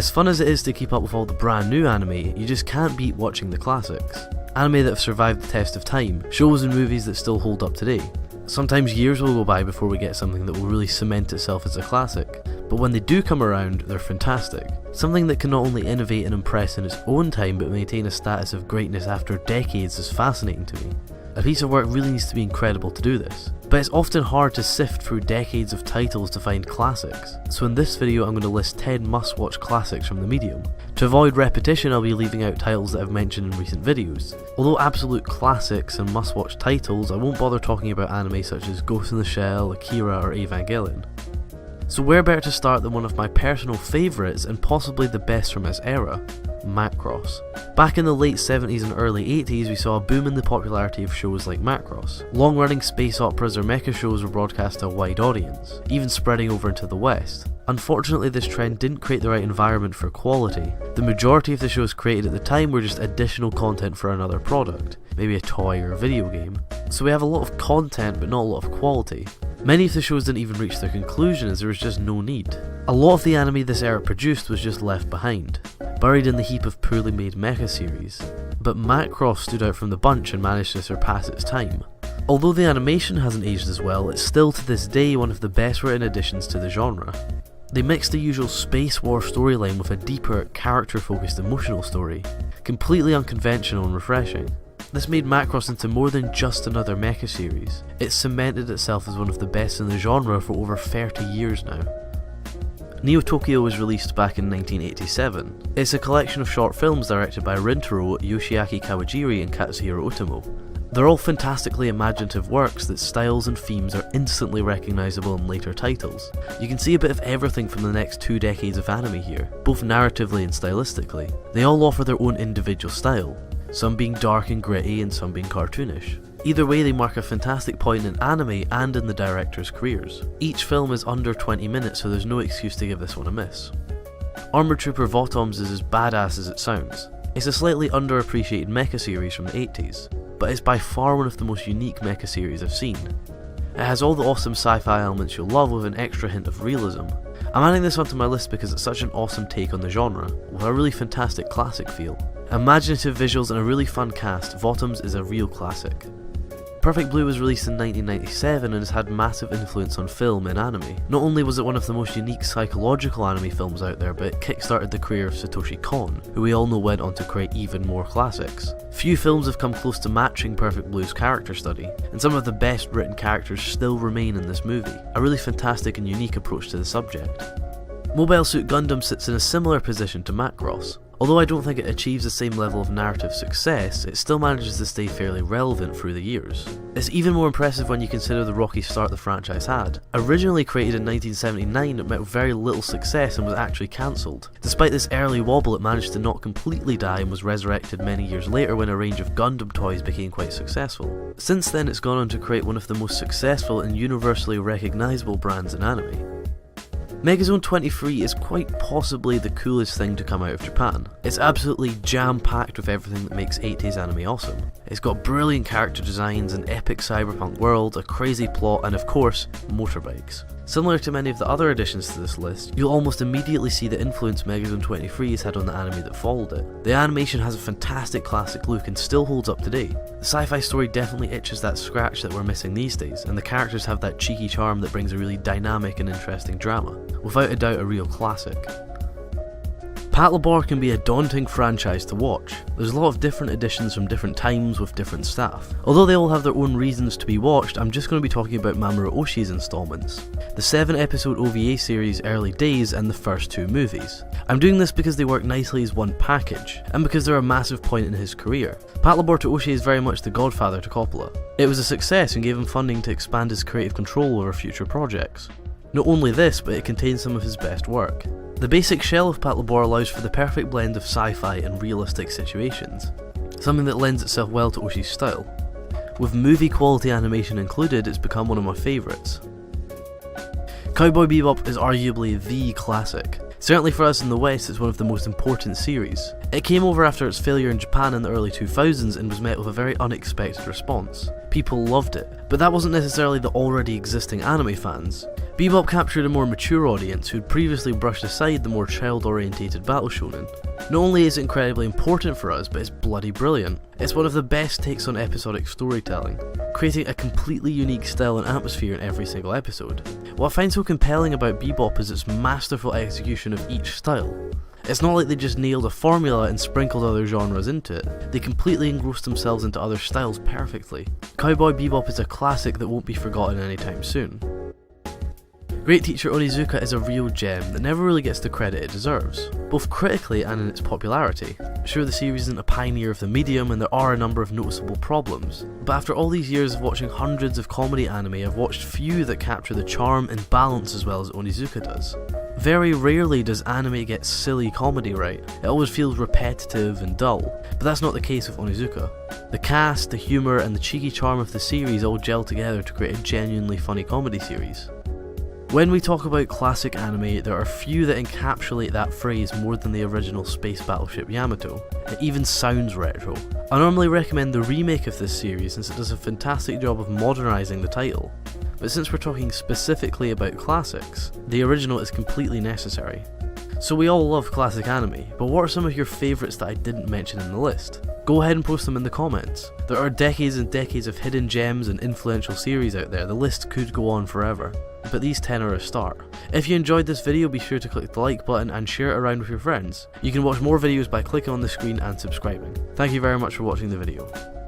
As fun as it is to keep up with all the brand new anime, you just can't beat watching the classics. Anime that have survived the test of time, shows and movies that still hold up today. Sometimes years will go by before we get something that will really cement itself as a classic, but when they do come around, they're fantastic. Something that can not only innovate and impress in its own time but maintain a status of greatness after decades is fascinating to me. A piece of work really needs to be incredible to do this, but it's often hard to sift through decades of titles to find classics, so in this video I'm going to list 10 must-watch classics from the medium. To avoid repetition, I'll be leaving out titles that I've mentioned in recent videos. Although absolute classics and must-watch titles, I won't bother talking about anime such as Ghost in the Shell, Akira or Evangelion. So where better to start than one of my personal favourites and possibly the best from its era, Macross. Back in the late 70s and early 80s we saw a boom in the popularity of shows like Macross. Long-running space operas or mecha shows were broadcast to a wide audience, even spreading over into the West. Unfortunately, this trend didn't create the right environment for quality. The majority of the shows created at the time were just additional content for another product, maybe a toy or a video game. So we have a lot of content but not a lot of quality. Many of the shows didn't even reach their conclusion as there was just no need. A lot of the anime this era produced was just left behind, buried in the heap of poorly made mecha series. But Macross stood out from the bunch and managed to surpass its time. Although the animation hasn't aged as well, it's still to this day one of the best written additions to the genre. They mixed the usual space war storyline with a deeper, character-focused emotional story, completely unconventional and refreshing. This made Macross into more than just another mecha series. It cemented itself as one of the best in the genre for over 30 years now. Neo Tokyo was released back in 1987. It's a collection of short films directed by Rintaro, Yoshiaki Kawajiri and Katsuhiro Otomo. They're all fantastically imaginative works that styles and themes are instantly recognisable in later titles. You can see a bit of everything from the next 2 decades of anime here, both narratively and stylistically. They all offer their own individual style, some being dark and gritty and some being cartoonish. Either way, they mark a fantastic point in anime and in the directors' careers. Each film is under 20 minutes, so there's no excuse to give this one a miss. Armored Trooper Votoms is as badass as it sounds. It's a slightly underappreciated mecha series from the 80s, but it's by far one of the most unique mecha series I've seen. It has all the awesome sci-fi elements you'll love with an extra hint of realism. I'm adding this onto my list because it's such an awesome take on the genre, with a really fantastic classic feel. Imaginative visuals and a really fun cast, Votoms is a real classic. Perfect Blue was released in 1997 and has had massive influence on film and anime. Not only was it one of the most unique psychological anime films out there, but it kickstarted the career of Satoshi Kon, who we all know went on to create even more classics. Few films have come close to matching Perfect Blue's character study, and some of the best written characters still remain in this movie. A really fantastic and unique approach to the subject. Mobile Suit Gundam sits in a similar position to Macross. Although I don't think it achieves the same level of narrative success, it still manages to stay fairly relevant through the years. It's even more impressive when you consider the rocky start the franchise had. Originally created in 1979, it met very little success and was actually cancelled. Despite this early wobble, it managed to not completely die and was resurrected many years later when a range of Gundam toys became quite successful. Since then, it's gone on to create one of the most successful and universally recognisable brands in anime. Megazone 23 is quite possibly the coolest thing to come out of Japan. It's absolutely jam-packed with everything that makes 80s anime awesome. It's got brilliant character designs, an epic cyberpunk world, a crazy plot, and of course, motorbikes. Similar to many of the other additions to this list, you'll almost immediately see the influence Megazone 23 has had on the anime that followed it. The animation has a fantastic classic look and still holds up today. The sci-fi story definitely itches that scratch that we're missing these days, and the characters have that cheeky charm that brings a really dynamic and interesting drama. Without a doubt, a real classic. Patlabor can be a daunting franchise to watch. There's a lot of different editions from different times with different staff. Although they all have their own reasons to be watched, I'm just going to be talking about Mamoru Oshii's installments. The 7-episode OVA series Early Days and the first 2 movies. I'm doing this because they work nicely as one package, and because they're a massive point in his career. Patlabor to Oshii is very much the godfather to Coppola. It was a success and gave him funding to expand his creative control over future projects. Not only this, but it contains some of his best work. The basic shell of Patlabor allows for the perfect blend of sci-fi and realistic situations, something that lends itself well to Oshii's style. With movie quality animation included, it's become one of my favourites. Cowboy Bebop is arguably the classic. Certainly for us in the West, it's one of the most important series. It came over after its failure in Japan in the early 2000s and was met with a very unexpected response. People loved it, but that wasn't necessarily the already existing anime fans. Bebop captured a more mature audience who'd previously brushed aside the more child-orientated battle shonen. Not only is it incredibly important for us, but it's bloody brilliant. It's one of the best takes on episodic storytelling, creating a completely unique style and atmosphere in every single episode. What I find so compelling about Bebop is its masterful execution of each style. It's not like they just nailed a formula and sprinkled other genres into it, they completely engrossed themselves into other styles perfectly. Cowboy Bebop is a classic that won't be forgotten anytime soon. Great Teacher Onizuka is a real gem that never really gets the credit it deserves, both critically and in its popularity. Sure, the series isn't a pioneer of the medium and there are a number of noticeable problems, but after all these years of watching hundreds of comedy anime, I've watched few that capture the charm and balance as well as Onizuka does. Very rarely does anime get silly comedy right, it always feels repetitive and dull, but that's not the case with Onizuka. The cast, the humour and the cheeky charm of the series all gel together to create a genuinely funny comedy series. When we talk about classic anime, there are few that encapsulate that phrase more than the original space battleship Yamato. It even sounds retro. I normally recommend the remake of this series since it does a fantastic job of modernising the title, but since we're talking specifically about classics, the original is completely necessary. So we all love classic anime, but what are some of your favourites that I didn't mention in the list? Go ahead and post them in the comments. There are decades and decades of hidden gems and influential series out there, the list could go on forever, but these 10 are a start. If you enjoyed this video, be sure to click the like button and share it around with your friends. You can watch more videos by clicking on the screen and subscribing. Thank you very much for watching the video.